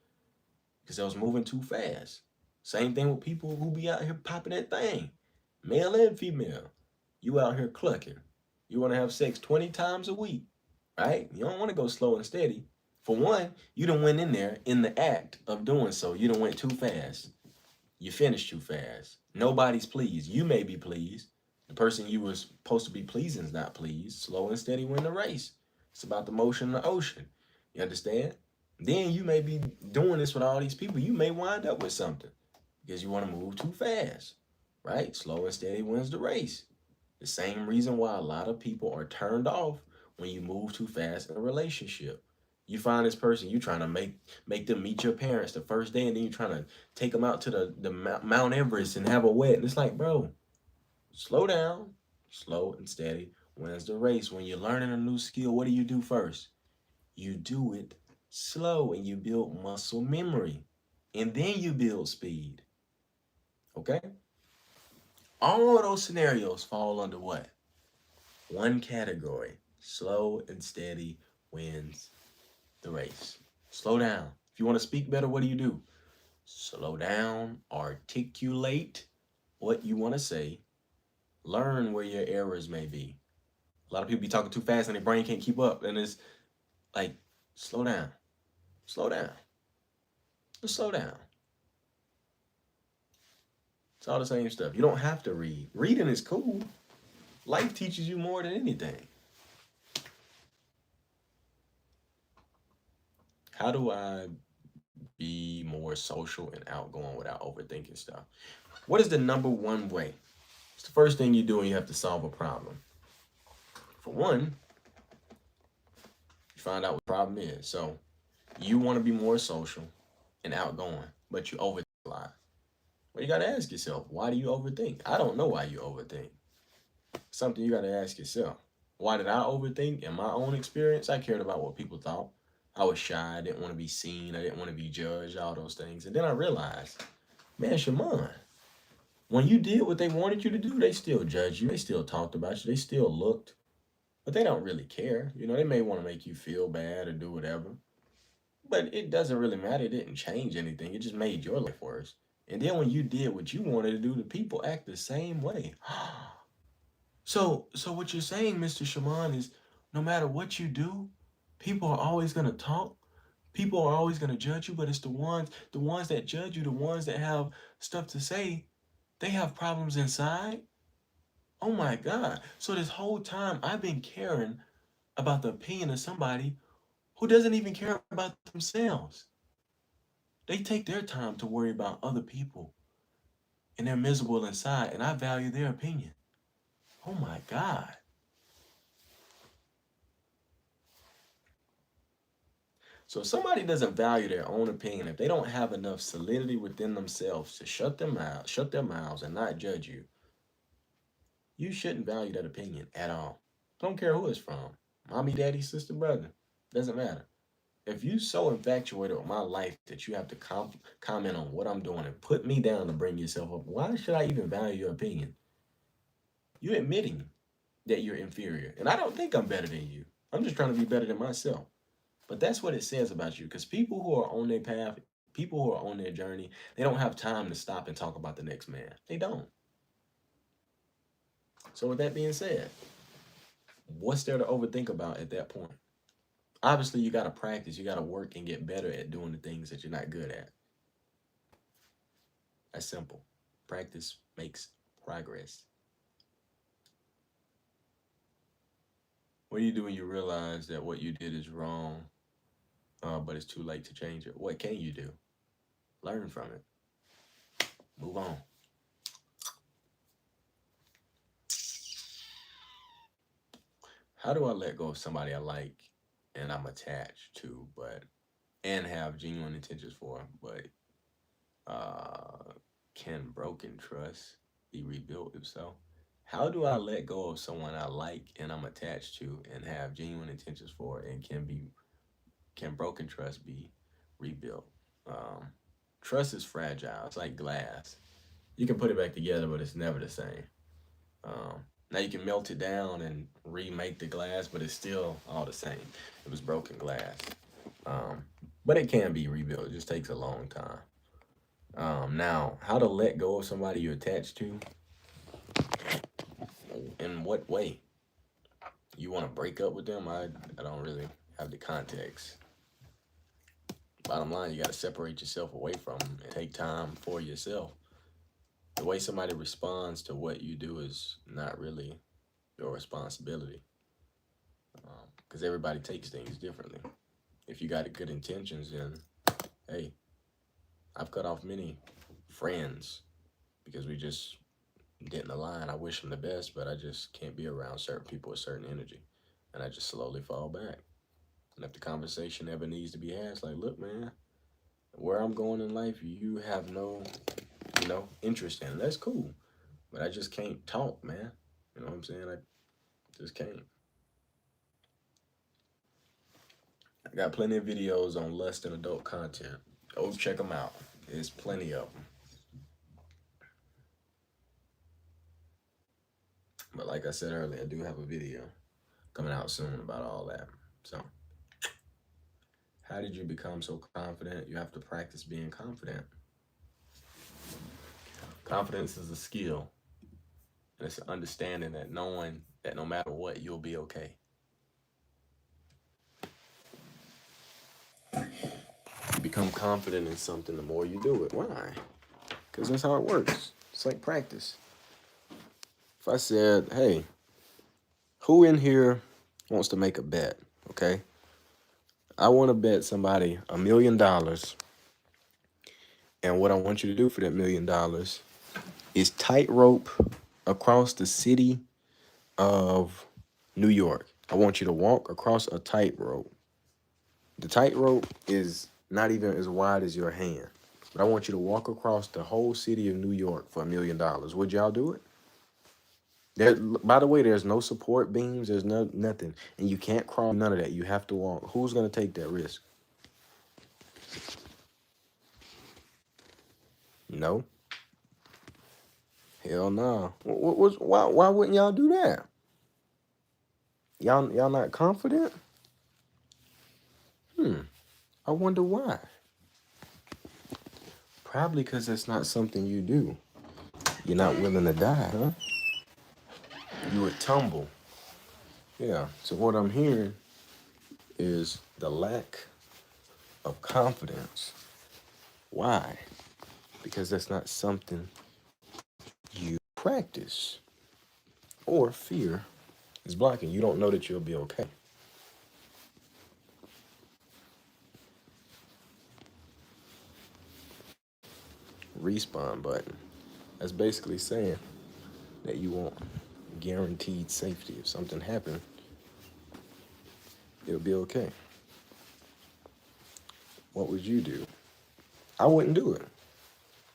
Speaker 1: because they was moving too fast. Same thing with people who be out here popping that thing, male and female. You out here clucking. You want to have sex 20 times a week, right? You don't want to go slow and steady. For one, you done went in there in the act of doing so. You done went too fast. You finished too fast. Nobody's pleased. You may be pleased. The person you were supposed to be pleasing is not pleased. Slow and steady win the race. It's about the motion in the ocean. You understand? Then you may be doing this with all these people. You may wind up with something because you want to move too fast, right? Slow and steady wins the race. The same reason why a lot of people are turned off when you move too fast in a relationship. You find this person, you trying to make them meet your parents the first day, and then you trying to take them out to the Mount Everest and have a wedding. It's like, bro, slow down. Slow and steady wins the race. When you're learning a new skill, what do you do first? You do it slow and you build muscle memory. And then you build speed. Okay? All of those scenarios fall under what? One category. Slow and steady wins the race. Slow down. If you want to speak better, what do? Slow down, articulate what you want to say, learn where your errors may be. A lot of people be talking too fast and their brain can't keep up. And it's like, slow down, slow down, just slow down. It's all the same stuff. You don't have to read. Reading is cool. Life teaches you more than anything. How do I be more social and outgoing without overthinking stuff? What is the number one way? It's the first thing you do when you have to solve a problem. For one, you find out what the problem is. So you want to be more social and outgoing, but you overthink a lot. Well, you got to ask yourself, why do you overthink? I don't know why you overthink. Something you got to ask yourself. Why did I overthink? In my own experience, I cared about what people thought. I was shy. I didn't want to be seen. I didn't want to be judged, all those things. And then I realized, man, Shimon, when you did what they wanted you to do, they still judged you. They still talked about you. They still looked. But they don't really care. You know, they may want to make you feel bad or do whatever. But it doesn't really matter. It didn't change anything. It just made your life worse. And then when you did what you wanted to do, the people act the same way. So what you're saying, Mr. Shimon, is no matter what you do, people are always gonna talk. People are always gonna judge you, but it's the ones that judge you, the ones that have stuff to say, they have problems inside. Oh my God. So this whole time I've been caring about the opinion of somebody who doesn't even care about themselves. They take their time to worry about other people and they're miserable inside, and I value their opinion. Oh my God. So if somebody doesn't value their own opinion, if they don't have enough solidity within themselves to shut their mouths and not judge you, you shouldn't value that opinion at all. I don't care who it's from. Mommy, daddy, sister, brother. Doesn't matter. If you so infatuated with my life that you have to comment on what I'm doing and put me down to bring yourself up, why should I even value your opinion? You're admitting that you're inferior. And I don't think I'm better than you. I'm just trying to be better than myself. But that's what it says about you. Because people who are on their path, people who are on their journey, they don't have time to stop and talk about the next man. They don't. So with that being said, what's there to overthink about at that point? Obviously, you got to practice. You got to work and get better at doing the things that you're not good at. That's simple. Practice makes progress. What do you do when you realize that what you did is wrong, but it's too late to change it? What can you do? Learn from it. Move on. How do I let go of somebody I like and I'm attached to, but and have genuine intentions for, but Can broken trust be rebuilt? If so, how do I let go of someone I like and I'm attached to and have genuine intentions for? And can broken trust be rebuilt? Um, Trust is fragile. It's like glass. You can put it back together, but it's never the same. Now you can melt it down and remake the glass, but it's still all the same. It was broken glass. Um, but it can be rebuilt. It just takes a long time. Now, how to let go of somebody you're attached to? In what way? You want to break up with them? I don't really have the context. Bottom line, you got to separate yourself away from them and take time for yourself. The way somebody responds to what you do is not really your responsibility, because everybody takes things differently. If you got good intentions, then hey, I've cut off many friends because we just didn't align. I wish them the best, but I just can't be around certain people with certain energy, and I just slowly fall back. And if the conversation ever needs to be had, it's like, look, man, where I'm going in life, you have no, interest in. That's cool, but I just can't talk, man. You know what I'm saying? I just can't. I got plenty of videos on lust and adult content. Go check them out. There's plenty of them. But like I said earlier, I do have a video coming out soon about all that. So, how did you become so confident? You have to practice being confident. Confidence is a skill, and it's an understanding that knowing that no matter what, you'll be okay. You become confident in something the more you do it. Why? Because that's how it works. It's like practice. If I said, hey, who in here wants to make a bet? Okay. I want to bet somebody $1,000,000. And what I want you to do for that $1,000,000 is tightrope across the city of New York. I want you to walk across a tightrope. The tightrope is not even as wide as your hand, but I want you to walk across the whole city of New York for $1,000,000. Would y'all do it? There, by the way, there's no support beams. There's nothing, and you can't crawl. None of that. You have to walk. Who's gonna take that risk? No. Hell no. Why wouldn't y'all do that? Y'all not confident? I wonder why. Probably because that's not something you do. You're not willing to die, huh? You would tumble. Yeah. So what I'm hearing is the lack of confidence. Why? Because that's not something you practice. Or fear is blocking. You don't know that you'll be okay. Respawn button. That's basically saying that you want guaranteed safety. If something happened, it'll be okay. What would you do? I wouldn't do it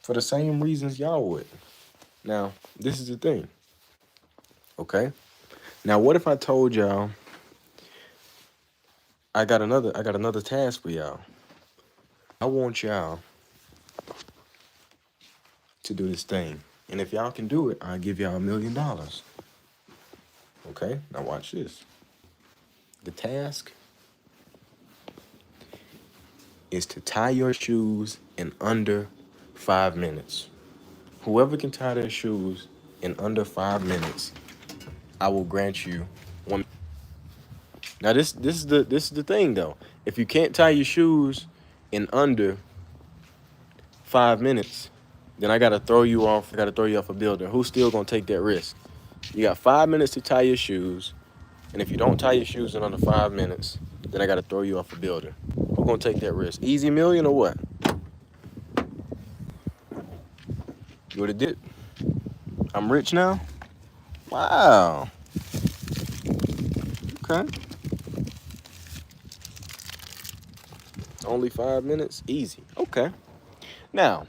Speaker 1: for the same reasons y'all would. Now, this is the thing. Okay? Now, what if I told y'all I got another task for y'all. I want y'all to do this thing. And if y'all can do it, I'll give y'all $1,000,000. Okay? Now watch this. The task is to tie your shoes in under 5 minutes. Whoever can tie their shoes in under 5 minutes, I will grant you one. Now this is the thing though. If you can't tie your shoes in under 5 minutes, then I gotta throw you off. I gotta throw you off a building. Who's still gonna take that risk? You got 5 minutes to tie your shoes, and if you don't tie your shoes in under 5 minutes, then I gotta throw you off a building. Who's gonna take that risk? Easy million or what? You would've did. I'm rich now? Wow. Okay. Only 5 minutes? Easy. Okay. Now,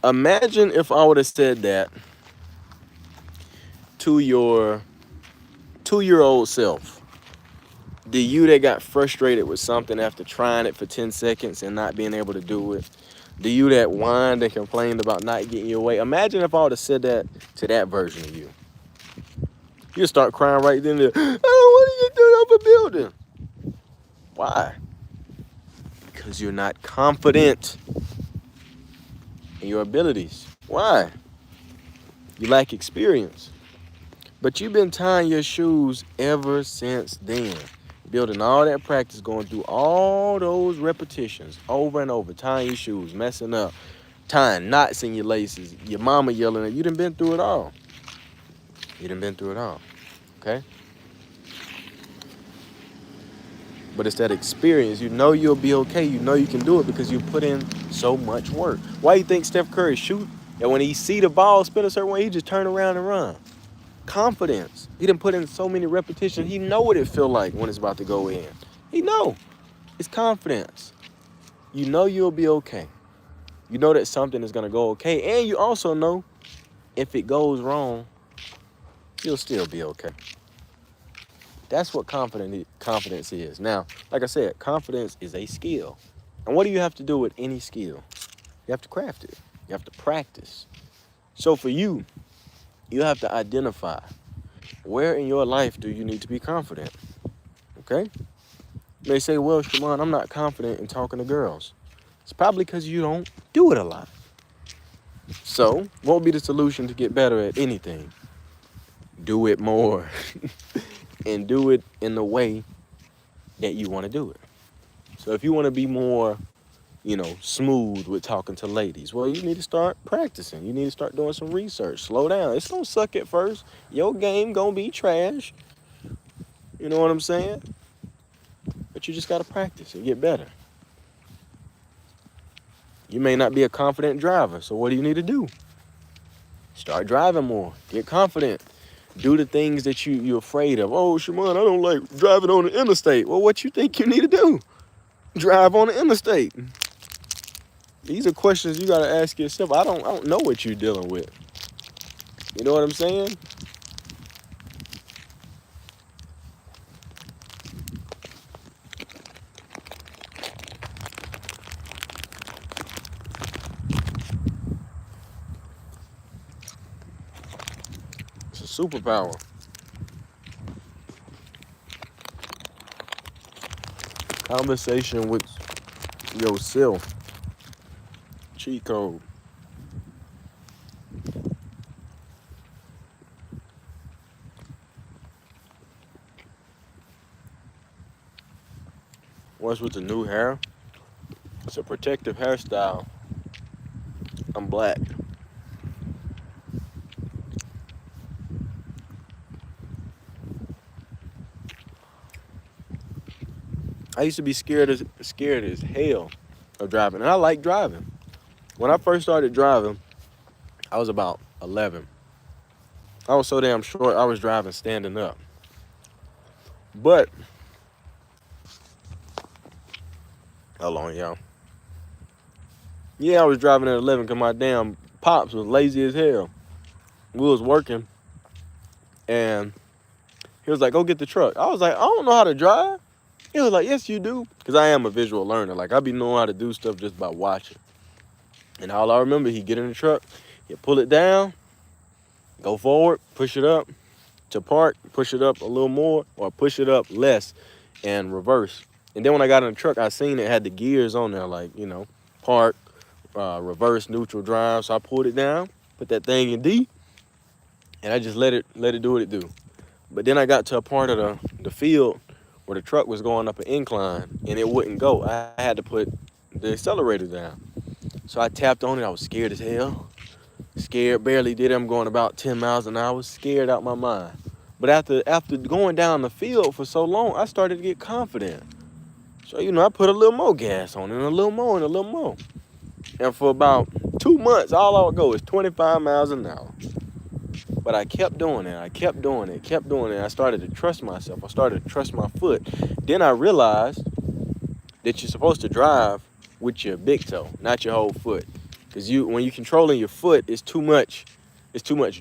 Speaker 1: Imagine if I would have said that to your 2-year-old self. The you that got frustrated with something after trying it for 10 seconds and not being able to do it. The you that whined and complained about not getting your way. Imagine if I would have said that to that version of you. You'd start crying right then and there. I don't want to get through off a building. Why? Because you're not confident in your abilities. Why? You lack experience. But you've been tying your shoes ever since then. Building all that practice, going through all those repetitions over and over, tying your shoes, messing up, tying knots in your laces, your mama yelling at you. You done been through it all. You done been through it all. Okay? But it's that experience. You know you'll be okay. You know you can do it because you put in so much work. Why you think Steph Curry shoot? And when he see the ball spin a certain way, he just turn around and run. Confidence. He done put in so many repetitions. He know what it feel like when it's about to go in. He know. It's confidence. You know you'll be okay. You know that something is going to go okay. And you also know if it goes wrong, you'll still be okay. That's what confidence is. Now, like I said, confidence is a skill. And what do you have to do with any skill? You have to craft it. You have to practice. So for you, you have to identify where in your life do you need to be confident. Okay? You may say, well, Shimon, I'm not confident in talking to girls. It's probably because you don't do it a lot. So, what would be the solution to get better at anything? Do it more. And do it in the way that you want to do it. So if you want to be more, smooth with talking to ladies, well, you need to start practicing. You need to start doing some research. Slow down. It's going to suck at first. Your game going to be trash. You know what I'm saying? But you just got to practice and get better. You may not be a confident driver, so what do you need to do? Start driving more. Get confident. Do the things that you're afraid of. Oh, Shimon, I don't like driving on the interstate. Well, what you think you need to do? Drive on the interstate. These are questions you got to ask yourself. I don't know what you're dealing with. You know what I'm saying? It's a superpower. Conversation with yourself. Cheat code. What's with the new hair? It's a protective hairstyle. I'm black. I used to be scared as hell of driving, and I like driving. When I first started driving, I was about 11. I was so damn short, I was driving standing up. But, hold on, y'all. Yeah, I was driving at 11 because my damn pops was lazy as hell. We was working, and he was like, go get the truck. I was like, I don't know how to drive. He was like, yes, you do. Because I am a visual learner. Like, I be knowing how to do stuff just by watching. And all I remember, he'd get in the truck, he'd pull it down, go forward, push it up to park, push it up a little more, or push it up less and reverse. And then when I got in the truck, I seen it had the gears on there, like, park, reverse, neutral, drive. So I pulled it down, put that thing in D, and I just let it do what it do. But then I got to a part of the field where the truck was going up an incline and it wouldn't go. I had to put the accelerator down. So I tapped on it. I was scared as hell. Scared, barely did it. I'm going about 10 miles an hour, scared out my mind. But after going down the field for so long, I started to get confident. So, I put a little more gas on it, and a little more, and a little more. And for about 2 months, all I would go is 25 miles an hour. But I kept doing it. I kept doing it. I started to trust myself. I started to trust my foot. Then I realized that you're supposed to drive with your big toe, not your whole foot.
Speaker 2: Because when you're controlling your foot, it's too much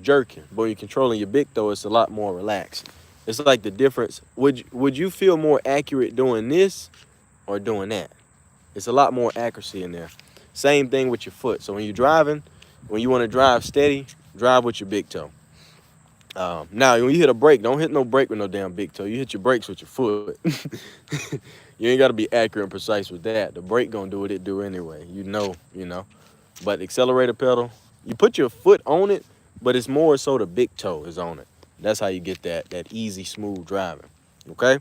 Speaker 2: jerking. But when you're controlling your big toe, it's a lot more relaxed. It's like the difference. Would you feel more accurate doing this or doing that? It's a lot more accuracy in there. Same thing with your foot. So when you're driving, when you want to drive steady, drive with your big toe. Now, when you hit a brake, don't hit no brake with no damn big toe. You hit your brakes with your foot. You ain't got to be accurate and precise with that. The brake gonna do what it do anyway. You know. But accelerator pedal, you put your foot on it, but it's more so the big toe is on it. That's how you get that easy, smooth driving. Okay?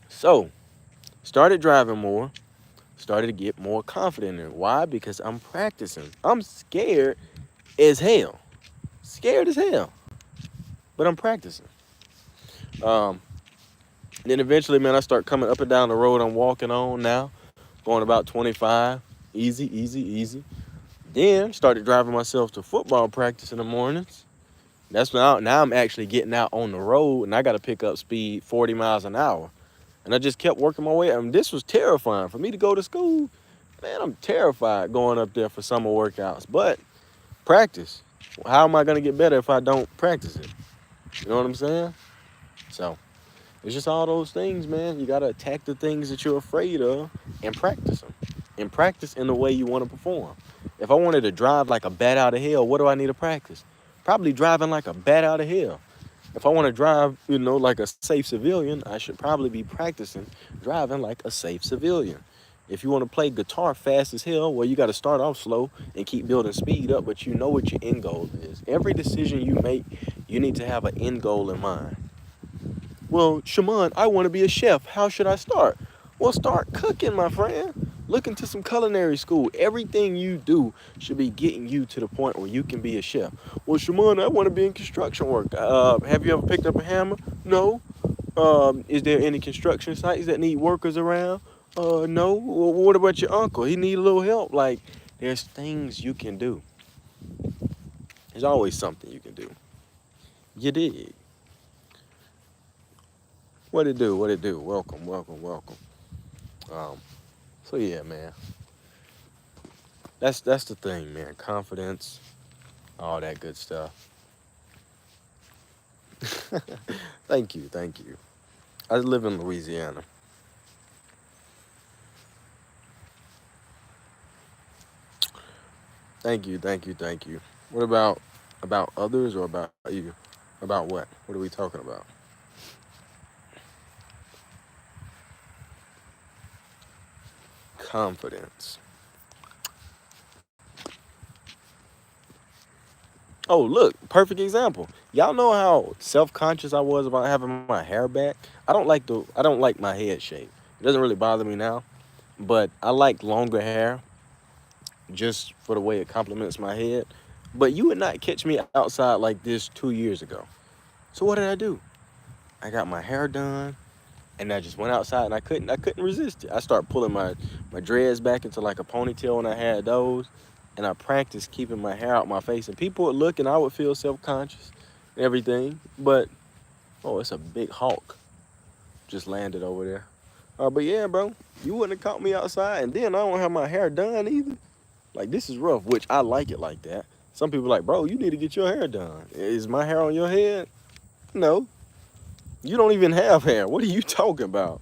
Speaker 2: So, started driving more, started to get more confident in it. Why? Because I'm practicing. I'm scared as hell. Scared as hell. But I'm practicing. Um, then eventually, man, I start coming up and down the road I'm walking on now, going about 25. Easy, easy, easy. Then started driving myself to football practice in the mornings. That's now I'm actually getting out on the road and I got to pick up speed 40 miles an hour. And I just kept working my way. I mean, this was terrifying for me to go to school. Man, I'm terrified going up there for summer workouts. But practice. How am I going to get better if I don't practice it? You know what I'm saying? So it's just all those things, man. You got to attack the things that you're afraid of and practice them. And practice in the way you want to perform. If I wanted to drive like a bat out of hell, what do I need to practice? Probably driving like a bat out of hell. If I want to drive, like a safe civilian, I should probably be practicing driving like a safe civilian. If you want to play guitar fast as hell, well, you got to start off slow and keep building speed up, but you know what your end goal is. Every decision you make, you need to have an end goal in mind. Well, Shimon, I want to be a chef. How should I start? Well, start cooking, my friend. Look into some culinary school. Everything you do should be getting you to the point where you can be a chef. Well, Shimon, I want to be in construction work. Have you ever picked up a hammer? No. Is there any construction sites that need workers around? No. Well, what about your uncle? He need a little help. Like, there's things you can do. There's always something you can do. You dig? What it do? What it do? Welcome, welcome, welcome. Um, so yeah, man. That's the thing, man. Confidence, all that good stuff. Thank you, thank you. I live in Louisiana. Thank you, thank you, thank you. What about others or about you? About what? What are we talking about? Confidence. Oh, look, perfect example. Y'all know how self-conscious I was about having my hair back? I don't like my head shape. It doesn't really bother me now, but I like longer hair just for the way it complements my head. But you would not catch me outside like this 2 years ago. So what did I do? I got my hair done and I just went outside and I couldn't resist it. I started pulling my dreads back into like a ponytail when I had those. And I practiced keeping my hair out my face. And people would look and I would feel self-conscious and everything. But oh, it's a big hawk just landed over there. But yeah, bro, you wouldn't have caught me outside. And then I don't have my hair done either. Like, this is rough, which I like it like that. Some people are like, bro, you need to get your hair done. Is my hair on your head? No. You don't even have hair. What are you talking about?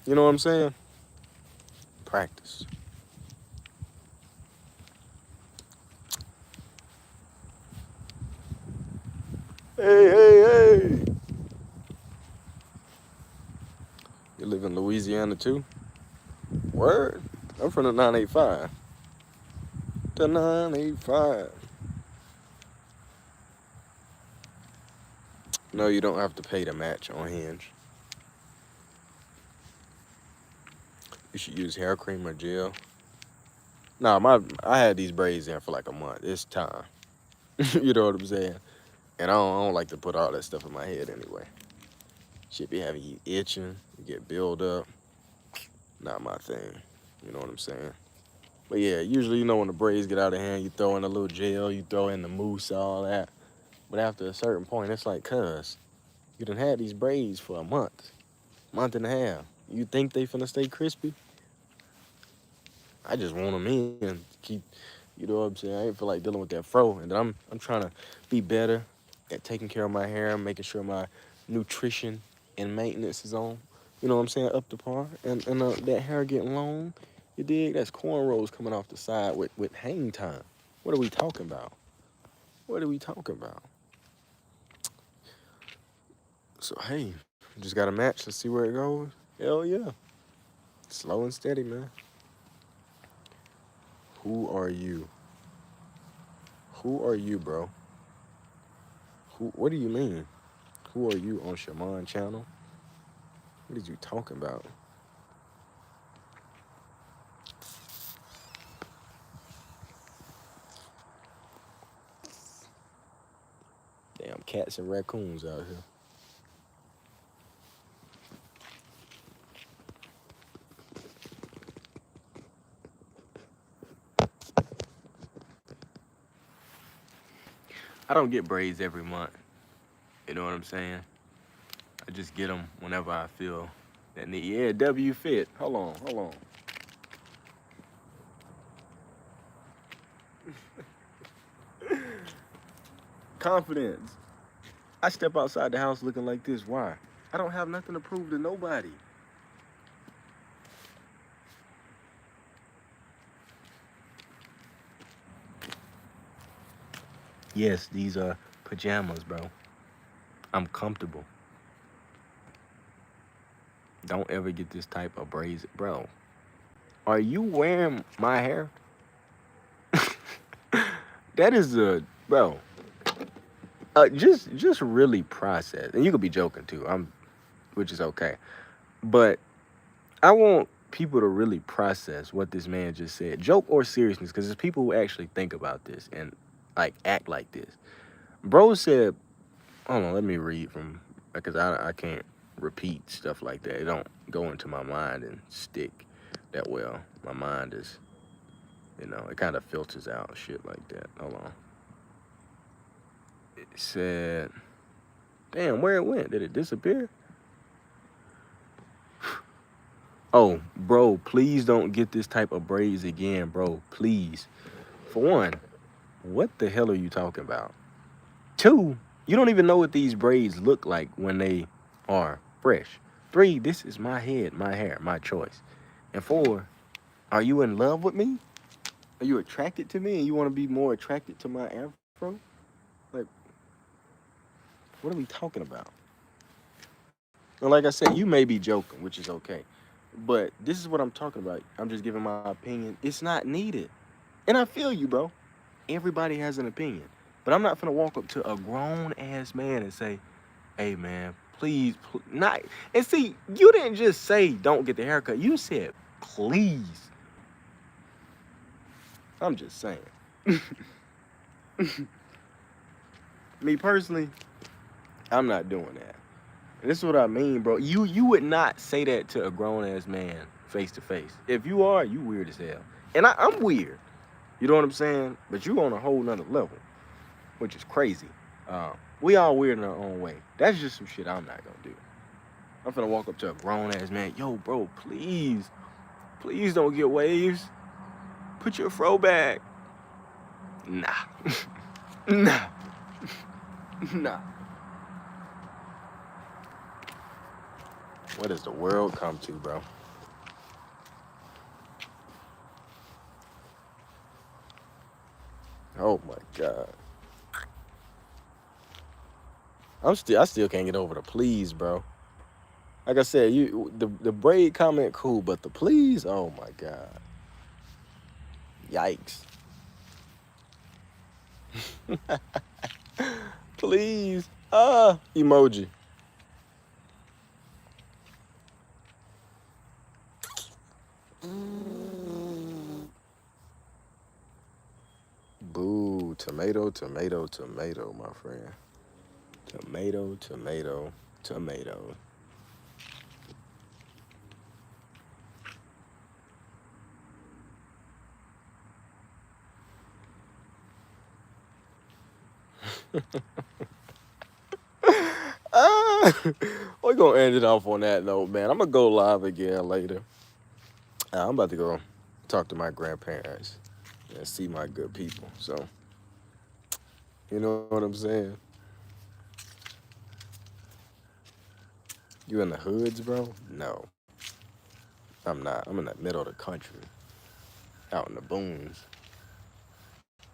Speaker 2: You know what I'm saying? Practice. Hey, hey, hey. You live in Louisiana too? Word? I'm from the 985. The 985. No, you don't have to pay to match on Hinge. You should use hair cream or gel. Nah, I had these braids in for like a month. It's time. You know what I'm saying? And I don't like to put all that stuff in my head anyway. Shit be having you itching, you get build up. Not my thing. You know what I'm saying? But yeah, usually when the braids get out of hand, you throw in a little gel, you throw in the mousse, all that. But after a certain point, it's like, cuz, you done had these braids for a month and a half. You think they finna stay crispy? I just want them in. Keep, you know what I'm saying? I ain't feel like dealing with that fro. And then I'm trying to be better at taking care of my hair, making sure my nutrition and maintenance is on. You know what I'm saying? Up to par. And that hair getting long. You dig? That's cornrows coming off the side with hang time. What are we talking about? What are we talking about? So hey, just got a match. Let's see where it goes. Hell yeah. Slow and steady, man. Who are you? Who are you, bro? What do you mean? Who are you on Shimon channel? What are you talking about? Damn cats and raccoons out here. I don't get braids every month. You know what I'm saying? I just get them whenever I feel that need. Yeah, W fit. Hold on. Confidence. I step outside the house looking like this. Why? I don't have nothing to prove to nobody. Yes, these are pajamas, bro. I'm comfortable. Don't ever get this type of braids, bro. Are you wearing my hair? That is a bro. Just really process, and you could be joking too. Which is okay, but I want people to really process what this man just said, joke or seriousness, because there's people who actually think about this and like act like this. Bro said, hold on, let me read from because I can't repeat stuff like that. It don't go into my mind and stick that well. My mind is, it kind of filters out shit like that. Hold on. It said, damn, where it went? Did it disappear? Oh, bro, please don't get this type of braids again, bro. Please. For one, what the hell are you talking about? Two, you don't even know what these braids look like when they are fresh. Three, this is my head, my hair, my choice. And four, are you in love with me? Are you attracted to me and you want to be more attracted to my afro? Like, what are we talking about? And like I said, you may be joking, which is okay. But this is what I'm talking about. I'm just giving my opinion. It's not needed. And I feel you, bro. Everybody has an opinion. But I'm not gonna walk up to a grown ass man and say, hey man, please, not. And see, you didn't just say don't get the haircut. You said please. I'm just saying. Me personally, I'm not doing that. And this is what I mean, bro. You would not say that to a grown ass man face to face. If you are, you weird as hell. And I'm weird. You know what I'm saying? But you on a whole nother level, which is crazy. We all weird in our own way. That's just some shit I'm not gonna do. I'm finna walk up to a grown ass man. Yo, bro, please don't get waves. Put your fro back. Nah. Nah. Nah. What does the world come to, bro? Oh my God. I still can't get over the please, bro. Like I said, the braid comment cool, but the please, oh my God. Yikes. Please. Emoji. Boo. Tomato, tomato, tomato, my friend. Tomato, tomato, tomato. Ah, we're gonna end it off on that note, man. I'm gonna go live again later. I'm about to go talk to my grandparents and see my good people. So, you know what I'm saying? You in the hoods, bro? No, I'm not. I'm in the middle of the country, out in the boons.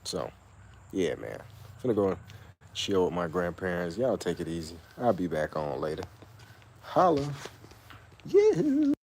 Speaker 2: So, yeah, man. Finna go chill with my grandparents. Y'all take it easy. I'll be back on later. Holla. Yeah.